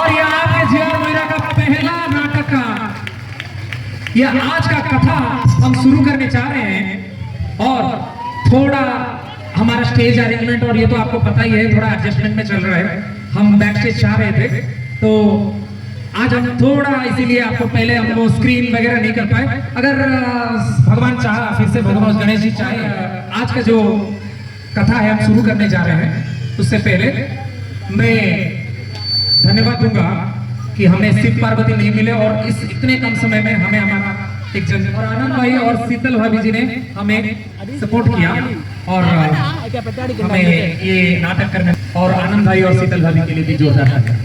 और ये आपके जीवन मेरा का पहला नाटक का ये आज का कथा हम शुरू करने चाह रहे हैं। और थोड़ा हमारा स्टेज अरेंजमेंट और ये तो आपको पता ही है, थोड़ा एडजस्टमेंट में चल रहा है। हम बैक स्टेज चाह रहे थे, तो आज हम थोड़ा इसीलिए आपको पहले हम वो स्क्रीन वगैरह नहीं कर पाए। अगर भगवान चाहा, फिर से भगवान गणेश जी चाहे, आज का जो कथा है हम शुरू करने जा रहे हैं, उससे पहले मैं धन्यवाद दूंगा कि हमें शिव पार्वती नहीं मिले और इस इतने कम समय में हमें हमारा एक जन और आनंद भाई और शीतल भाभी जी ने हमें सपोर्ट किया और हमें ये नाटक करने, और आनंद भाई और शीतल भाभी के लिए भी जोरदार तालियां।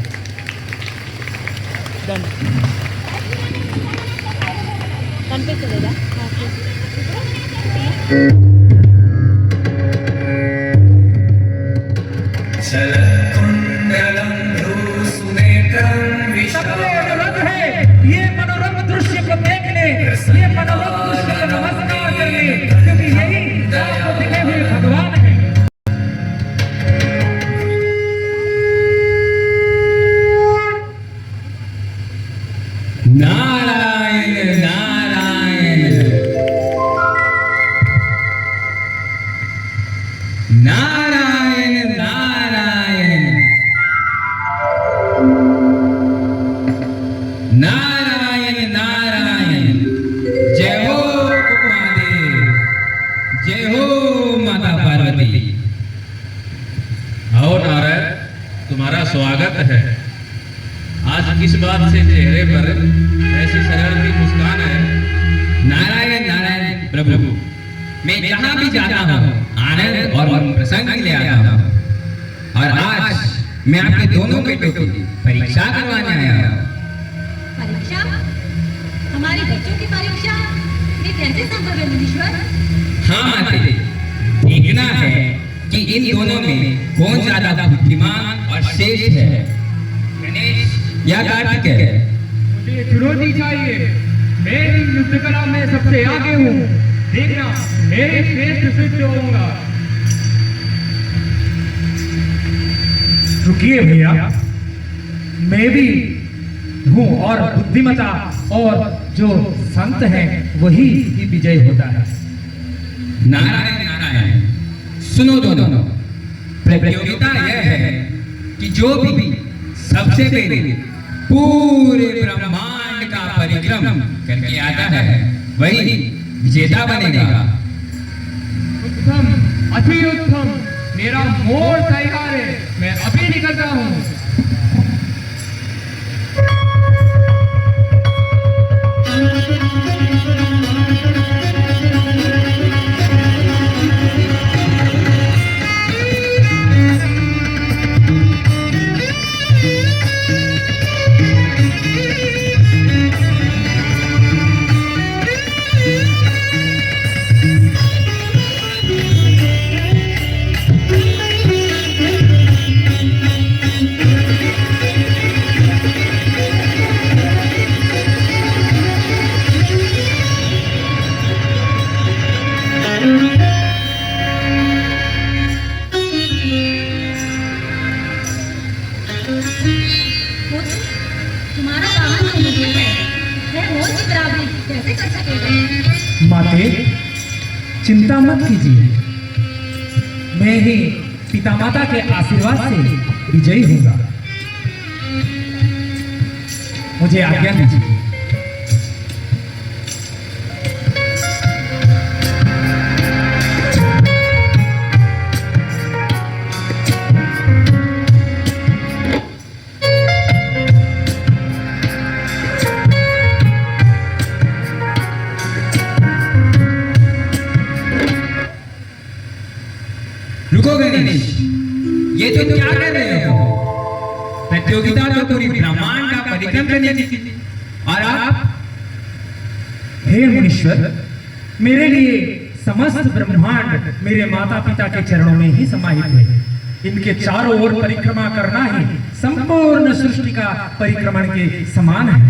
सबसे अनुरोध है ये मनोरम दृश्य को देखने, ये मनोरम दृश्य को नमस्कार करने, क्योंकि यही आपको दिखे हुए भगवान है। नारायण नारायण नारायण नारायण नारायण नारायण। जय हो महादेव, जय हो माता पार्वती। आओ नारायण, तुम्हारा स्वागत है। आज किस बात से चेहरे पर ऐसी सरल सी मुस्कान है? नारायण नारायण प्रभु, मैं जहाँ भी जाता हूँ आनंद और प्रसन्न ले आता हूँ, और आज मैं आपके दोनों बेटों की परीक्षा करवाने आया हूँ। परीक्षा? हमारे बच्चों की परीक्षा? ये कैसे संभव है मुनीश्वर? हाँ माते, देखना है कि इन दोनों में कौन ज्यादा बुद्धिमान और श्रेष्ठ है, गणेश या कार्तिक है। मुझे चुनौती चाहिए, मैं युद्ध कला में सबसे आगे हूँ, देखना मैं श्रेष्ठ सिद्ध होऊंगा। रुकिए भैया, मैं भी हूँ और बुद्धिमता और जो संत है वही ही विजय होता है। नारायण नारायण, सुनो दोनों, प्रतियोगिता यह है कि जो भी सबसे पहले पूरे ब्रह्मांड का परिक्रम करके आता है वही विजेता बनेगा। उत्तम, अति उत्तम, मेरा मोड़ तैयार है, मैं अभी निकलता हूँ। तुम्हारा वाहन तो मुझे है, मोर की बराबरी कैसे कर सकेगा? माते, चिंता मत कीजिए, मैं ही पिता माता के आशीर्वाद से विजयी होगा। मुझे आज्ञा दीजिए। रुको गणेश, ये तो क्या कर रहे हो? प्रतियोगिता तो पूरी ब्रह्मांड का परिक्रम करने की थी, और आप? हे मुनीश्वर, मेरे लिए समस्त ब्रह्मांड मेरे माता पिता के चरणों में ही समाहित है। इनके चारों ओर परिक्रमा करना ही संपूर्ण सृष्टि का परिक्रमण के समान है।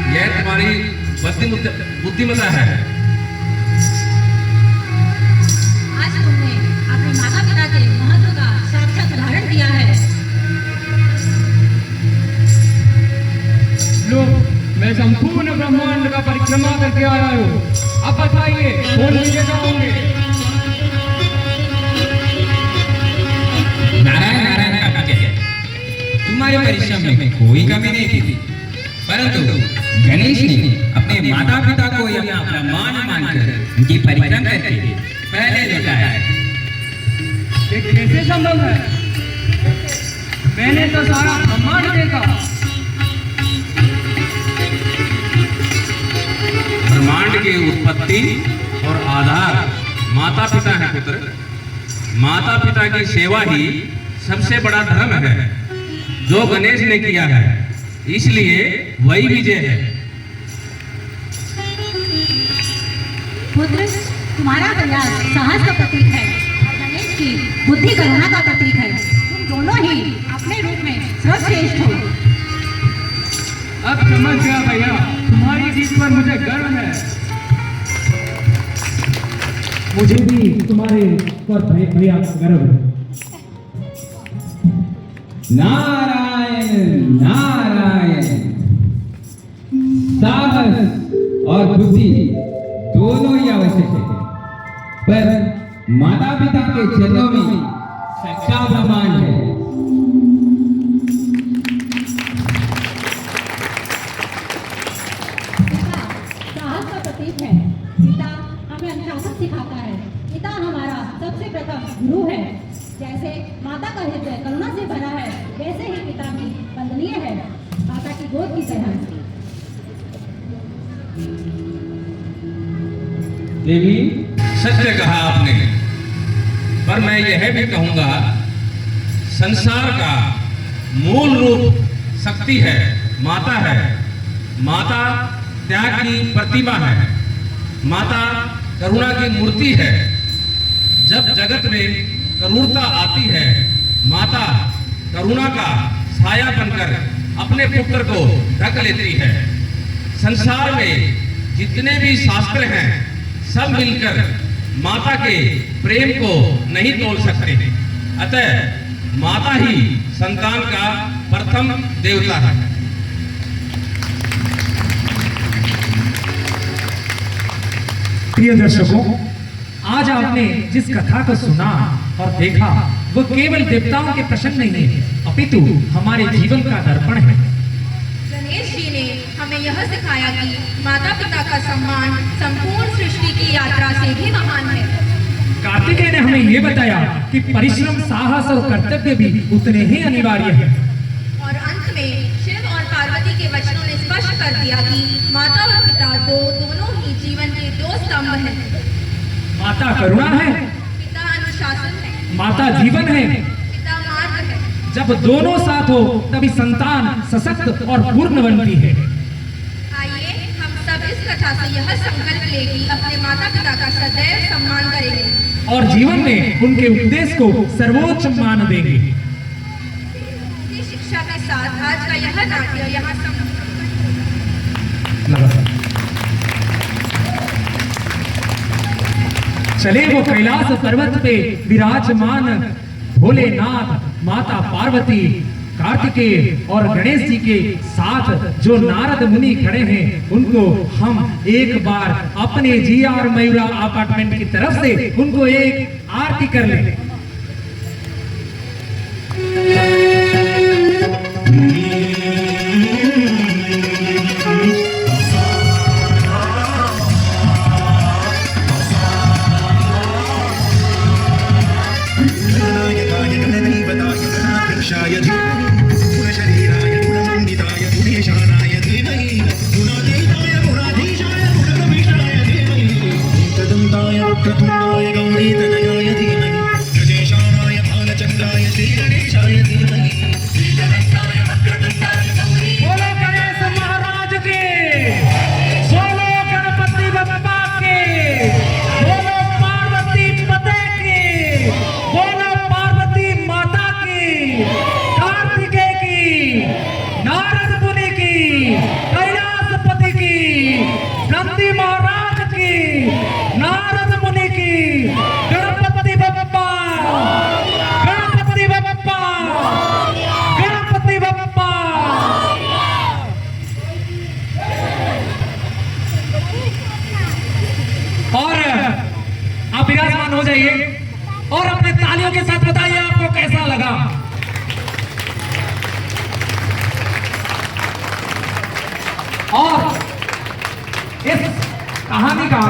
यह तुम्हारी बुद्धिमता है। आज तुमने अपने माता पिता के महत्व का साक्षात उदाहरण दिया है। लो, मैं संपूर्ण ब्रह्मांड का परिक्रमा करके आया हूँ। अब बताइए कौन विजेता होंगे? नारायण नारायण कार्तिकेय, तुम्हारे परिश्रम में कोई कमी नहीं थी, परंतु गणेश ने अपने माता पिता को अपना ब्रह्मांड मानकर उनकी परिक्रम करके पहले लौटाया है। ये कैसे संभव है? मैंने तो सारा ब्रह्मांड देखा। ब्रह्मांड की उत्पत्ति और आधार माता पिता है पुत्र। माता पिता की सेवा ही सबसे बड़ा धर्म है जो गणेश ने किया है, इसलिए वही विजय है। पुत्र, तुम्हारा प्रयास साहस का प्रतीक है और गणेश की बुद्धि करुणा का प्रतीक है। तुम दोनों ही अपने रूप में सर्वश्रेष्ठ हो। अब समझ गया भैया, तुम्हारी जीत पर मुझे गर्व है। मुझे भी तुम्हारे पर भैया गर्व है। नारायण नारायण, साहस और बुद्धि दोनों ही आवश्यक है, पर माता पिता के चरणों में सच्चा ब्रह्मांड है। पिता साहस का प्रतीक है। पिता हमें अनुशासन सिखाता है। पिता हमारा सबसे प्रथम गुरु है। जैसे माता का हृदय करुणा से भरा है, वैसे ही पिता भी वंदनीय है, माता की गोद की तरह। देवी, सत्य कहा आपने, पर मैं यह भी कहूंगा संसार का मूल रूप शक्ति है, माता है। माता त्याग की प्रतिमा है, माता करुणा की मूर्ति है। जब जगत में करुणता आती है, माता करुणा का साया बनकर अपने पुत्र को ढक लेती है। संसार में जितने भी शास्त्र हैं, सब मिलकर माता के प्रेम को नहीं तोल सकते। अतः माता ही संतान का प्रथम देवता है। प्रिय दर्शकों, आज आपने जिस कथा को सुना और देखा वो केवल देवताओं के प्रश्न नहीं है, अपितु हमारे जीवन का दर्पण है। गणेश जी ने हमें यह सिखाया कि माता पिता का सम्मान संपूर्ण सृष्टि की यात्रा से भी महान है। कार्तिकेय ने हमें ये बताया कि परिश्रम, साहस और कर्तव्य भी उतने ही अनिवार्य है। और अंत में शिव और पार्वती के वचनों ने स्पष्ट कर दिया कि माता और पिता दोनों ही जीवन के दो स्तंभ हैं। माता करुणा है, पिता अनुशासन है, माता जीवन है। पिता मार्ग है। जब दोनों साथ हो तभी संतान सशक्त और पूर्ण बनती है। आइए हम सब इस कथा से यह संकल्प ले कि अपने माता पिता का सदैव सम्मान करेंगे और जीवन में उनके उपदेश को सर्वोच्च मान देंगे। इसी शिक्षा के साथ आज का यह नाट्य यहाँ समाप्त। चले वो कैलाश पर्वत पे विराजमान भोलेनाथ, माता पार्वती, कार्तिकेय और गणेश जी के साथ जो नारद मुनि खड़े हैं, उनको हम एक बार अपने GR मयूरा अपार्टमेंट की तरफ से उनको एक आरती कर लें। नंदी महाराज की, नारद मुनि की, गणपति बप्पा, गणपति बप्पा, गणपति बप्पा। और आप विराजमान हो जाइए और अपने तालियों के साथ बताइए आपको कैसा लगा। और इस कहानी का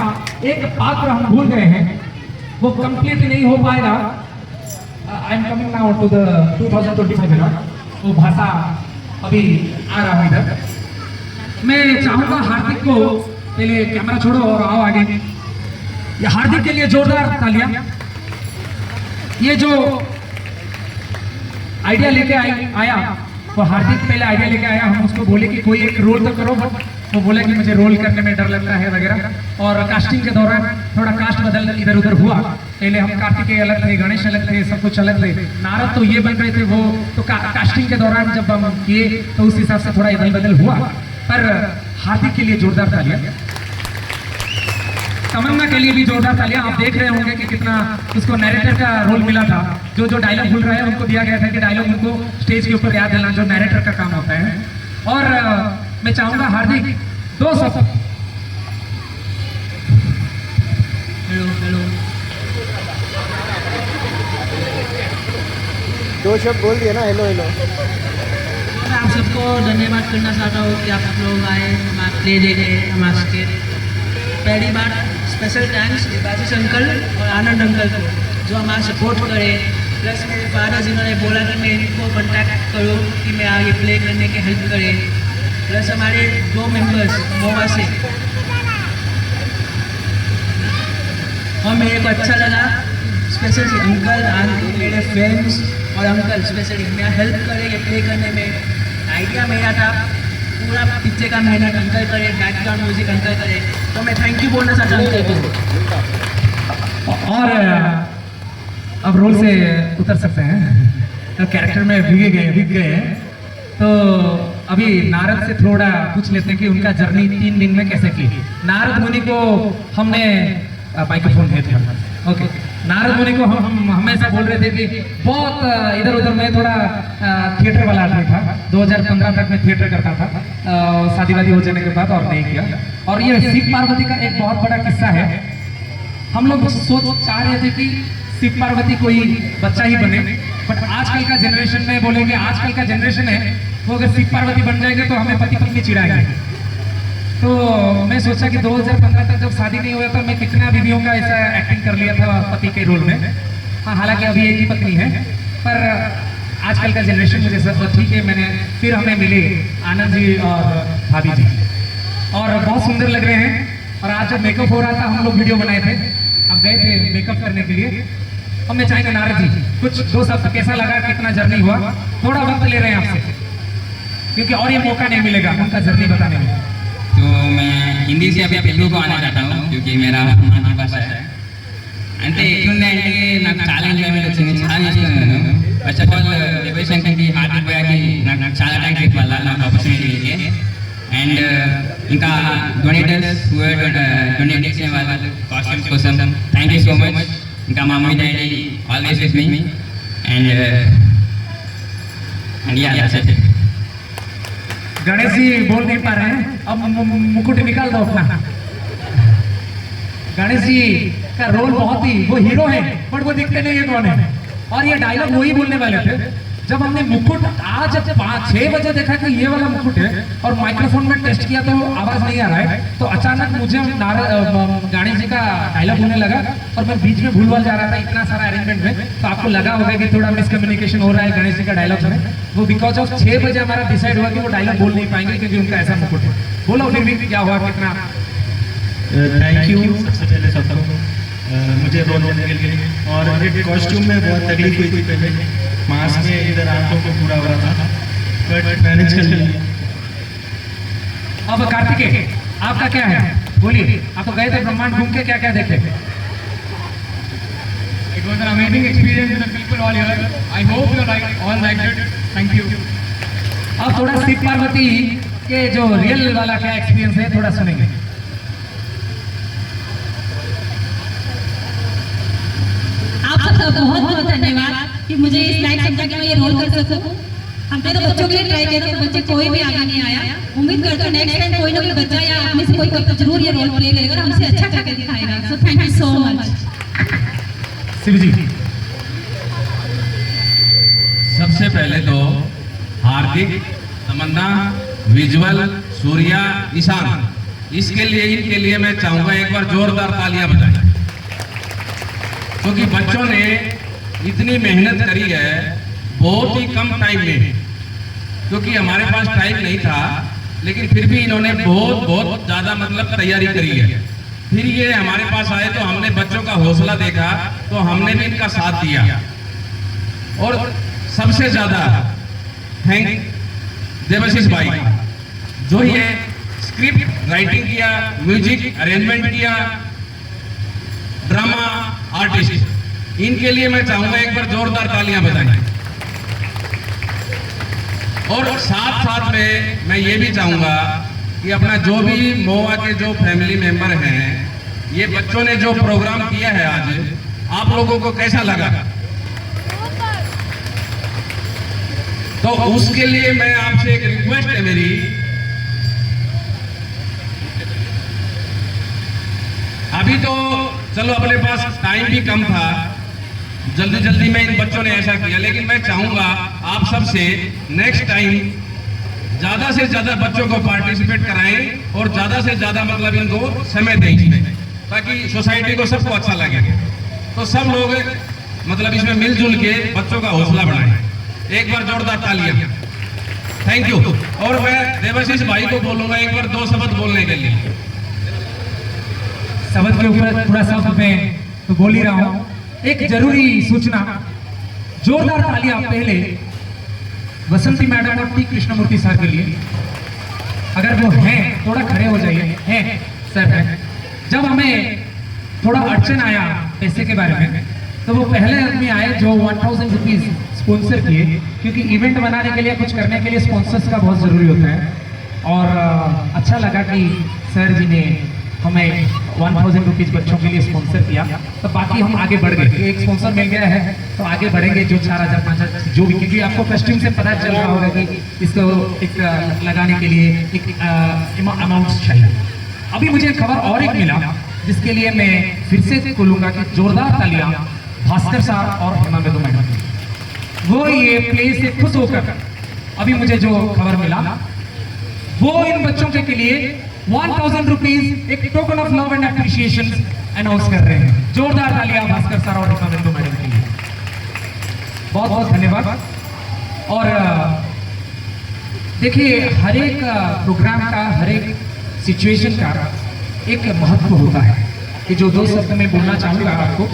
एक पात्र हम भूल गए हैं, वो कंप्लीट नहीं हो पाएगा। I am coming now to the 2025 era, वो भाषा अभी आ रहा है इधर। मैं चाहूंगा हार्दिक को, पहले कैमरा छोड़ो और आओ आगे। ये हार्दिक के लिए जोरदार तालियां। ये जो आइडिया लेके आया तो हार्दिक पहले आइडिया लेके आया, हम उसको बोले कि कोई एक रोल तो करो, बट वो बोला कि मुझे रोल करने में डर लगता है वगैरह। और कास्टिंग के दौरान थोड़ा कास्ट बदल इधर उधर हुआ। पहले हम कार्तिकेय अलग थे, गणेश अलग थे, सब कुछ अलग थे, नारद तो ये बन रहे थे, वो तो कास्टिंग के दौरान जब हम किए तो उस हिसाब से थोड़ा इधर बदल हुआ। पर हार्दिक के लिए जोरदार तालियां, तमन्ना के लिए भी जोरदार तालियां। आप देख रहे होंगे कि कितना उसको नैरेटर का रोल मिला था। जो डायलॉग भूल रहा है उनको दिया गया था कि डायलॉग उनको स्टेज के ऊपर याद दिलाना, जो नैरेटर का काम होता है। और मैं चाहूंगा हार्दिक 2 शब्द। हेलो हेलो, 2 शब्द बोल दिए ना, हेलो हेलो। मैं आप सबको धन्यवाद करना चाहता हूँ कि आप लोग आए, हमारा प्ले देखे, हमारा स्केट। पहली बार स्पेशल थैंक्स देवाशीष अंकल और आनंद अंकल को, जो हमारा सपोर्ट करे। प्लस मेरे फादर जिन्होंने बोला कि मैं इनको कॉन्टैक्ट करूँ कि मैं आगे प्ले करने के हेल्प करें। प्लस हमारे 2 मेंबर्स गोवा से, और मेरे को अच्छा लगा स्पेशली अंकल, आंटी, मेरे फ्रेंड्स और अंकल स्पेशली मेरा हेल्प करे ये प्ले करने में। आइडिया मेरा था, पूरा पीछे का मेहनत अंकल करे, बैकग्राउंड म्यूजिक अंकल करे, तो मैं थैंक यू बोलना चाहता हूँ अंकल को। और अब रोल से उतर सकते हैं, तो कैरेक्टर में भीग गए हैं। तो अभी नारद से थोड़ा पूछ लेते हैं कि उनका जर्नी 3 दिन में कैसे की। नारद मुनि को हमने माइक्रोफोन दे दिया। ओके, नारद मुनि को हम हमेशा बोल रहे थे कि बहुत इधर उधर में थोड़ा थिएटर वाला आदमी था। 2015 तक मैं थिएटर करता था, शादी वादी हो जाने के बाद और नहीं किया। और ये शिव पार्वती का एक बहुत बड़ा किस्सा है। हम लोग चाह रहे थे कि शिव पार्वती कोई बच्चा ही बने, बट आजकल का जनरेशन में बोलेंगे, आजकल का जनरेशन है वो अगर शिव पार्वती बन जाएंगे तो हमें पति पत्नी चिढ़ाएंगे। तो मैं सोचा कि 2015 तक जब शादी नहीं हुआ था, मैं कितना बीवियों का ऐसा एक्टिंग कर लिया था पति के रोल में। हाँ, हालांकि अभी एक ही पत्नी है, पर आजकल का जनरेशन मुझे सब ठीक है। मैंने फिर हमें मिले आनंद जी और भाभी जी, और बहुत सुंदर लग रहे हैं। और आज जब मेकअप हो रहा था, हम लोग वीडियो बनाए थे, अब गए थे मेकअप करने के लिए। अब मैं चाहेंगे नारद जी कुछ 2 शब्द, कैसा लगा, कितना जर्नी हुआ, थोड़ा वक्त ले रहे हैं आपसे, क्योंकि और ये मौका नहीं मिलेगा उनका जर्नी बताने में। तो मैं हिंदी से अभी तेलुगु को आना चाहता हूँ, क्योंकि मेरा मातृभाषा है। అంటే ఎట్లుందంటే నాకు చాలా ఎంజాయ్మెంట్ వచ్చింది, చాలా ఇష్టం. ఫస్ట్ ఆఫ్ ఆల్ దేవశంకర్కి, హార్దిక్ భయ్యకి నాకు చాలా థ్యాంక్స్ వల్ల నాకు ఆపర్చునిటీ. అండ్ ఇంకా డొనేటర్స్ డొనేట్ చేసిన వాళ్ళు కాస్ట్యూమ్స్ కోసం థ్యాంక్ యూ సో మచ్. ఇంకా మా mummy daddy always with me. And yeah that's it. Ganesh ji बोल नहीं पा रहे हैं, अब मुकुट निकाल दो अपना। गणेश जी का रोल बहुत ही, वो हीरो है बट वो दिखते नहीं है कौन है। और ये डायलॉग वही बोलने वाले थे जब हमने मुकुट आज 5-6 बजे देखा कि ये वाला मुकुट है, और माइक्रोफोन में टेस्ट किया तो आवाज नहीं आ रहा है। तो अचानक मुझे गणेश जी का डायलॉग होने लगा और मैं बीच में भूलवाल जा रहा था, इतना सारा अरेंजमेंट में। तो आपको लगा होगा कि थोड़ा मिसकम्युनिकेशन हो रहा है गणेश जी का डायलॉग में। वो बिकॉज ऑफ 6 बजे हमारा डिसाइड हुआ कि वो डायलॉग बोल नहीं पाएंगे क्योंकि उनका ऐसा मुकुट है। बोलो फिर भी क्या हुआ, कितना थैंक यू सबसे पहले सबको मुझे रोल देने के लिए। और एक कॉस्ट्यूम में बहुत तकलीफ हुई थी पहले, मास्क में इधर आंखों को पूरा हो रहा था, बट मैनेज कर लिया। अब कार्तिकेय आपका क्या है, बोलिए। आप तो गए थे ब्रह्मांड घूम के, क्या क्या देखे? It was an amazing experience with the people all here. I hope you all liked it. Thank you. अब थोड़ा शिव पार्वती के जो रियल वाला क्या एक्सपीरियंस है थोड़ा सुनेंगे। सबका बहुत बहुत धन्यवाद कि मुझे इस लायक समझा कि मैं ये रोल कर सकूं। हमने तो बच्चों के लिए ट्राई किया था, बच्चे कोई भी आगे नहीं आया। उम्मीद करते हैं नेक्स्ट टाइम कोई ना कोई बच्चा या आप में से कोई जरूर ये रोल प्ले करेगा और हमसे अच्छा करके दिखाएगा। So thank you so much. Shiv ji, सबसे पहले तो हार्दिक, तमन्ना, विजुअल, सूर्या, ईशान, इसके लिए इनके लिए मैं चाहूंगा एक बार जोरदार तालियां बजाएं, क्योंकि बच्चों ने इतनी मेहनत करी है बहुत ही कम टाइम में, क्योंकि हमारे पास टाइम नहीं था, लेकिन फिर भी इन्होंने बहुत ज्यादा मतलब तैयारी करी है। फिर ये हमारे पास आए तो हमने बच्चों का हौसला देखा, तो हमने भी इनका साथ दिया। और सबसे ज्यादा थैंक देवाशीष भाई, जो ये स्क्रिप्ट राइटिंग किया, म्यूजिक अरेंजमेंट किया, ड्रामा आर्टिस्ट, इनके लिए मैं चाहूंगा एक बार जोरदार तालियां बजाएं। और साथ साथ में मैं ये भी चाहूंगा कि अपना जो भी मोआ के जो फैमिली मेंबर हैं, ये बच्चों ने जो प्रोग्राम किया है आज, आप लोगों को कैसा लगा? तो उसके लिए मैं आपसे एक रिक्वेस्ट है मेरी, अभी तो चलो अपने पास टाइम भी कम था, जल्दी जल्दी में इन बच्चों ने ऐसा किया, लेकिन मैं चाहूंगा आप सबसे नेक्स्ट टाइम ज्यादा से ज्यादा बच्चों को पार्टिसिपेट कराएं और ज्यादा से ज्यादा मतलब इनको समय दें इसमें, ताकि सोसाइटी को सबको अच्छा लगे। तो सब लोग मतलब इसमें मिलजुल के बच्चों का हौसला बढ़ाएं। एक बार जोरदार तालियां। Thank you. और मैं देवाशीष भाई को बोलूंगा एक बार 2 शब्द बोलने के लिए। शब्द के ऊपर थोड़ा सा मैं तो बोल ही रहा हूँ। एक जरूरी सूचना, जोरदार तालियां पहले बसंती मैडम और टी कृष्णमूर्ति सर के लिए, अगर वो हैं थोड़ा खड़े हो जाइए। हैं सर हैं। जब हमें थोड़ा अड़चन आया पैसे के बारे में, तो वो पहले आदमी आए जो 1000 रुपीज स्पॉन्सर किए, क्योंकि इवेंट बनाने के लिए, कुछ करने के लिए स्पॉन्सर्स का बहुत ज़रूरी होता है। और अच्छा लगा कि सर जी ने हमें 1000 रुपीज बच्चों के लिए स्पॉन्सर किया। तो बाकी हम आगे बढ़ गए, एक स्पॉन्सर मिल गया है तो आगे बढ़ेंगे, जो 4000 5000 जो भी, क्योंकि आपको कस्टम से पता चल रहा होगा कि इसको एक लगाने के लिए एक अमाउंट चाहिए। अभी मुझे खबर और एक मिला, जिसके लिए मैं फिर से बोलूँगा कि जोरदार तालियां भास्कर साहब और हेमा मेदू मैडम, वो ये प्ले से खुश होकर अभी मुझे जो खबर मिला, वो इन बच्चों के लिए 1000 रुपीज एक token of love and appreciation announce कर रहे हैं। जोरदार तालियां भास्कर सर और हेमा मेदू मैडम के लिए। बहुत बहुत धन्यवाद। और देखिए, हर एक प्रोग्राम का, हर एक सिचुएशन का एक महत्व होता है, कि जो 2 शब्द में बोलना चाहूंगा आपको।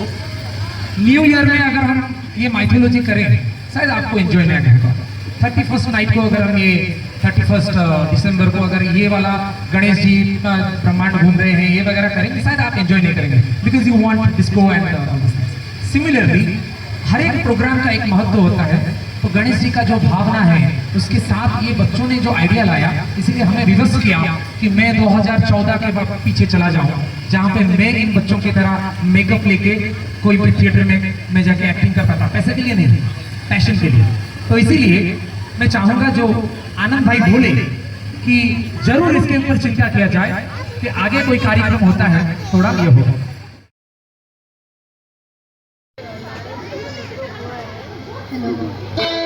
न्यू ईयर में अगर हम ये माइथोलॉजी करें, शायद आपको एंजॉय नहीं आएगा। 31st नाइट को अगर हम ये 31 दिसंबर को अगर ये वाला गणेश जी ब्रह्मांड घूम रहे हैं, ये वगैरह करेंगे, शायद आप एंजॉय नहीं करेंगे, because you want disco and similarly हर एक प्रोग्राम का एक महत्व होता है। तो गणेश जी का जो भावना है, उसके साथ ये बच्चों ने जो आइडिया लाया, इसलिए हमें रिवर्स किया कि मैं 2014 के वक्त पीछे चला जाऊं, जहां पे मैं इन बच्चों की तरह मेकअप लेके कोई भी थिएटर में मैं जाके एक्टिंग करता था, पैसे के लिए नहीं, पैशन के लिए। तो इसीलिए मैं चाहूंगा जो आनंद भाई बोले कि जरूर इसके ऊपर चिंता किया जाए कि आगे कोई कार्यक्रम होता है, थोड़ा ये होगा। हेलो।